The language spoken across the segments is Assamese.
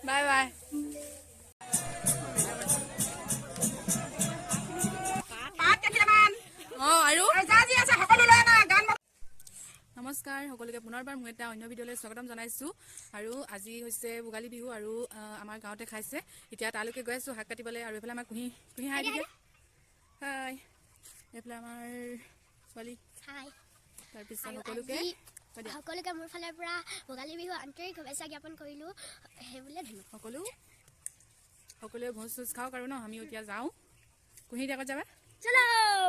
Bye bye. নমস্কাৰ সকলোকে পুনৰবাৰ মই এটা অন্য ভিডিঅ'লৈ স্বাগতম জনাইছোঁ। আৰু আজি হৈছে ভোগালী বিহু আৰু আমাৰ গাঁৱতে খাইছে। এতিয়া তালৈকে গৈ আছোঁ শাক কাটিবলৈ। আৰু এইফালে আমাৰ কুঁহি হাই দিকে হাই, এইফালে আমাৰ ছোৱালী হাই। তাৰপিছত সকলোকে মোৰ ফালৰ পৰা ভোগালী বিহু আন্তৰিক শুভেচ্ছা জ্ঞাপন কৰিলোঁ। সেইবুলিয়ে সকলোৱে ভোজ চোজ খাওক আৰু ন। আমিও এতিয়া যাওঁ। কুঁহি দিয়া ক'ত যাবা?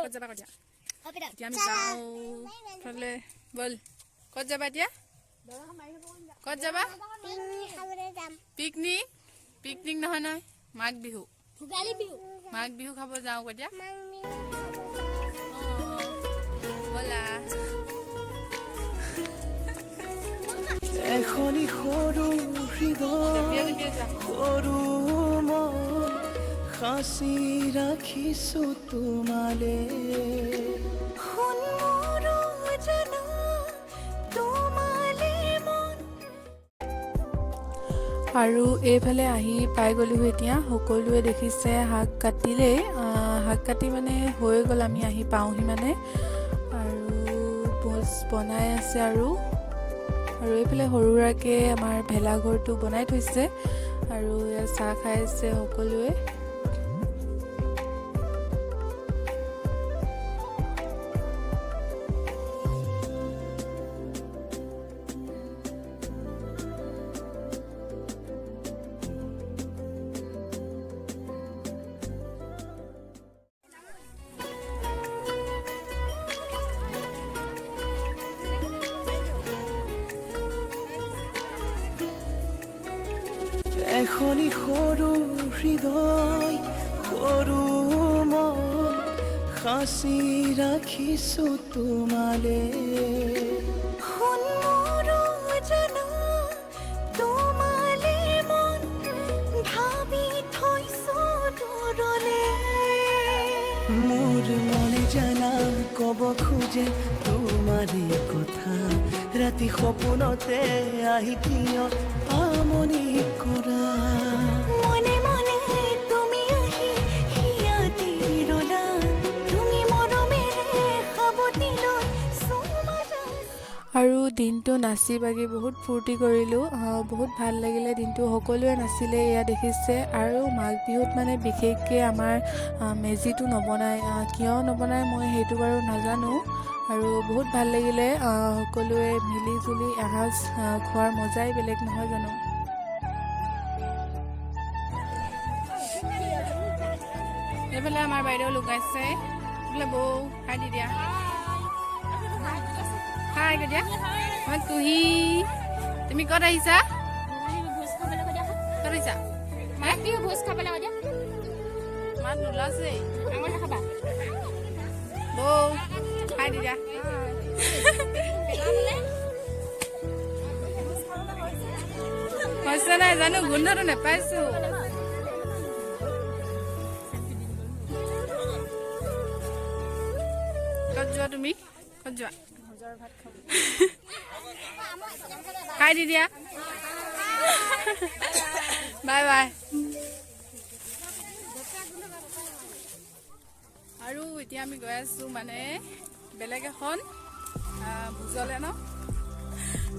ক'ত যাবা ক'ত এতিয়া আমি যাওঁ ফালে ব'ল। ক'ত যাবা এতিয়া? ক'ত যাবা? পিকনিক নহয় নহয়, মাঘ বিহু মাঘ বিহু খাব যাওঁ এতিয়া। ব'লা। এখনি সৰু হৃদয় সৰু মন সাঁচি ৰাখিছো তোমালে। আৰু এইফালে আহি পাই গ'লোঁ এতিয়া। সকলোৱে দেখিছে শাক কাটিলেই, শাক কাটি মানে হৈ গ'ল, আমি আহি পাওঁহি মানে। আৰু ভোজ বনাই আছে আৰু এইফালে সৰু সুৰাকৈ আমাৰ ভেলাঘৰটো বনাই থৈছে আৰু চাহ খাই আছে সকলোৱে। এখনি সৰু হৃদয় সৰু মন সাঁচি ৰাখিছো তোমালে। মোৰ মনে জানা ক'ব খোজে তোমাৰে কথা। ৰাতি সপোনতে আহি কিয় আমনি কৰা। মনে মনে তুমি আহি হিয়াতি ৰলা, তুমি মৰমেৰে সাৱটিলৈ আৰু দিনটো নাচি বাগি বহুত ফূৰ্তি কৰিলোঁ। বহুত ভাল লাগিলে দিনটো। সকলোৱে নাচিলে এয়া দেখিছে। আৰু মাঘ বিহুত মানে বিশেষকৈ আমাৰ মেজিটো নবনায়। কিয় নবনায় মই সেইটো বাৰু নাজানো। আৰু বহুত ভাল লাগিলে। সকলোৱে মিলি জুলি এসাঁজ খোৱাৰ মজাই বেলেগ নহয় জানো। এইফালে আমাৰ বাইদেউ লুকাইছে। এইফালে বৌ খাই দি দিয়া। হাই দিয়া। মই কুঁহি, তুমি ক'ত আহিছা? ক'ত আহিছা? ভোজ খাবলৈ মাত নোলাইছে। বৌ খাই দি দিয়া। হৈছে নাই জানো, গোন্ধটো নেপাইছো। ক'ত যোৱা তুমি? ক'ত যোৱা? খাই দি দিয়া। Bye bye. আৰু এতিয়া আমি গৈ আছোঁ মানে বেলেগ এখন ভোজলৈ ন।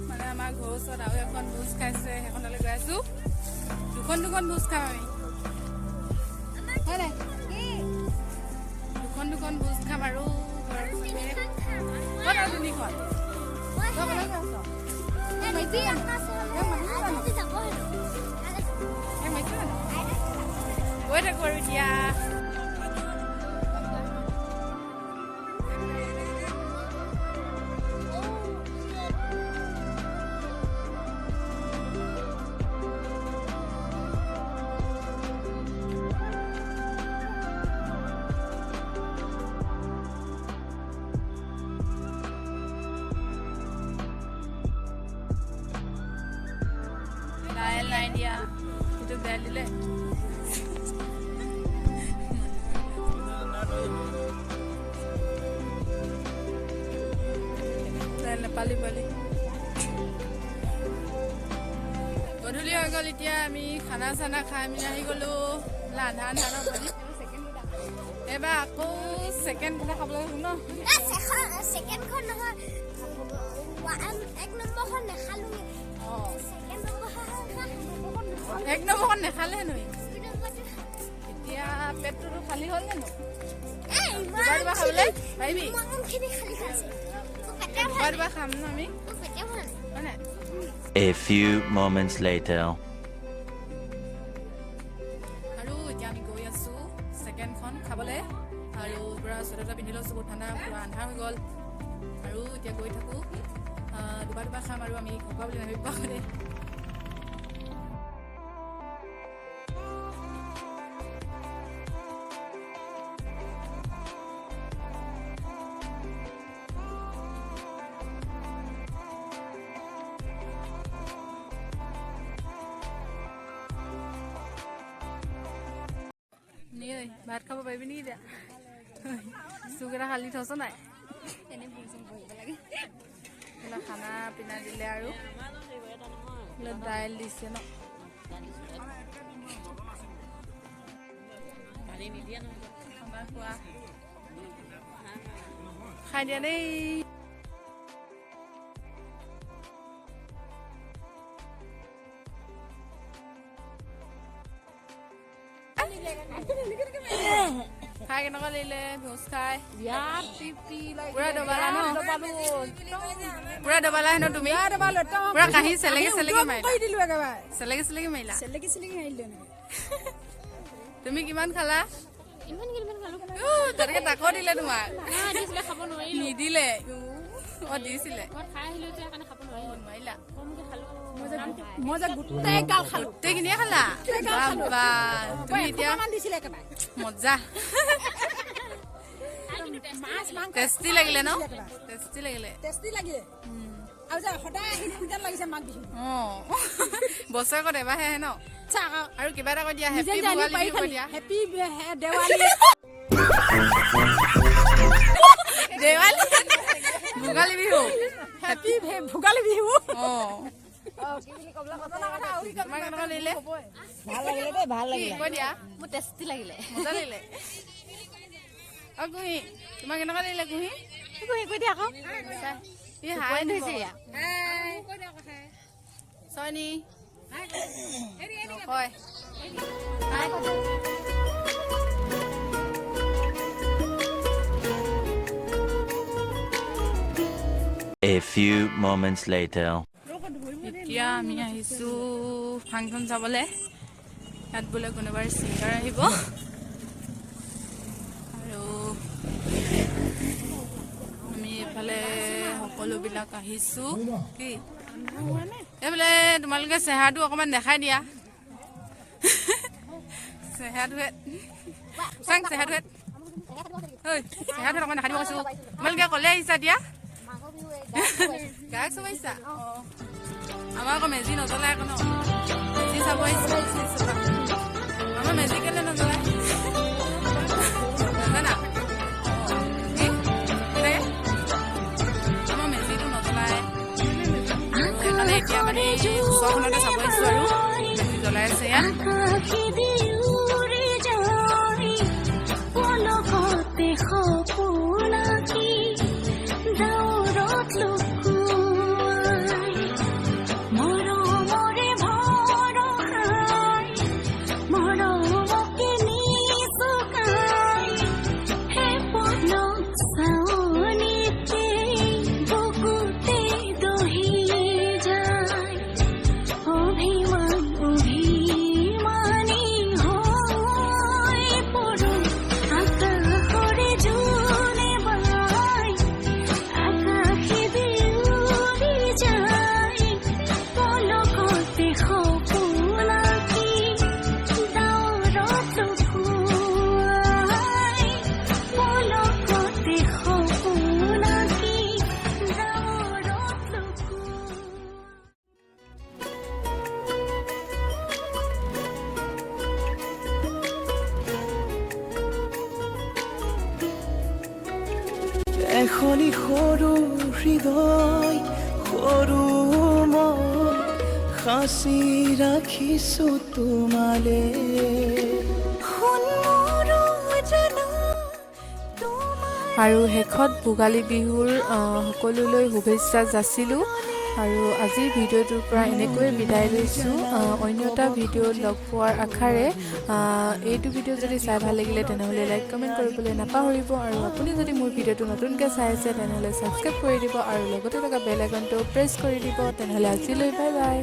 মানে আমাৰ ঘৰৰ ওচৰত আৰু এখন ভোজ খাইছে, সেইখনলৈ গৈ আছোঁ। দুখন ভোজ খাম আমি, হয় নাই? দুখন ভোজ খাম আৰু তিনিখন গৈ থাকোঁ আৰু এতিয়া। নাই দিয়া, itu dalile. Dale, pali. গধূলি হৈ গ'ল এতিয়া আমি খানা চানা খাই আমি আহি গ'লোঁ আধা আন্ধাৰ পানী এইবাৰ আকৌ ছেকেণ্ড কিবা খাবলৈ ন ছেকেণ্ডখন নহয় 1 নম্বৰখন নাখালোঁ অঁ ছেকেণ্ড নম্বৰখন 1 নম্বৰখন নাখালে হেনো এতিয়া পেটটোতো খালী হ'ল জানো দুবাৰ খাবলৈ পাৰিবি দুবাৰ খাম ন আমি হয় নাই A few moments later. আৰু এতিয়া আমি গৈ আছোঁ ছেকেণ্ডখন খাবলৈ আৰু পূৰা চুৱেটাৰ পিন্ধি লৈছোঁ বহুত ঠাণ্ডা পূৰা আন্ধাৰ হৈ গ'ল আৰু এতিয়া গৈ থাকোঁ দুবাৰ খাম আৰু আমি খোৱা বুলি ভাবিব পাৰে ভাত খাব পাৰিবি নেকি এতিয়া চুক এটা খালি থৈছ নাই খানা পিনা দিলে আৰু দাইল দিছে ন খানা খোৱা খাই দিয়া দেই খাই কেনেকুৱা লাগিলে ভোজ খাই পুৰা দবালা ন পুৰা দবালা হেনো তুমি পুৰা কাহি চেলেকি চেলেকি মাৰিলা তুমি কিমান খালা তেনেকে তাকো দিলে তোমাক নিদিলে দিছিলে নোৱাৰিলা গোটেইখিনিয়ে খালা তুমি এতিয়া মজা টেষ্টি লাগিলে ন টেষ্টি লাগিলে বছৰেকত এবাৰহে আহে ন আৰু কিবা এটা কৈ দিয়া happy Diwali Bhogali Bihu happy Bhogali Bihu A few moments later. এতিয়া আমি আহিছোঁ ফাংচন চাবলৈ ইয়াত বোলে কোনোবাৰ ছিংগাৰ আহিব আৰু আমি এইফালে সকলোবিলাক আহিছোঁ কি এইফালে তোমালোকে চেহেৰাটো অকণমান দেখাই দিয়া চেহেৰাটোৱে চাং চেহেৰাটোৱে ঐ চেহেৰাটোৱে অকণমান দেখাই দিব কৈছোঁ তোমালোকে ক'লে আহিছা দিয়া গায়ক চব আহিছা আমাৰ আকৌ মেজি নজ্বলাই আকৌ ন মেজি চাব আহিছে আমাৰ মেজি কেলে নজ্বলাই নাজানা আমাৰ মেজিটো নজ্বলাই সেইকাৰণে এতিয়া মানে ওচৰখনতে চাব আহিছোঁ আৰু মেজি জ্বলাই আছে ইয়াত এখনি সৰু হৃদয় সৰু মন সাঁচি ৰাখিছো তোমালে আৰু শেষত ভোগালী বিহুৰ সকলোলৈ শুভেচ্ছা যাচিলোঁ আৰু আজিৰ ভিডিঅ'টোৰ পৰা এনেকৈয়ে বিদায় লৈছোঁ অন্য এটা ভিডিঅ'ত লগ পোৱাৰ আশাৰে এইটো ভিডিঅ' যদি চাই ভাল লাগিলে তেনেহ'লে লাইক কমেণ্ট কৰিবলৈ নাপাহৰিব আৰু আপুনি যদি মোৰ ভিডিঅ'টো নতুনকৈ চাই আছে তেনেহ'লে ছাবস্ক্ৰাইব কৰি দিব আৰু লগতে থকা বেল আইকনটো প্ৰেছ কৰি দিব তেনেহ'লে আজিলৈ বাই বাই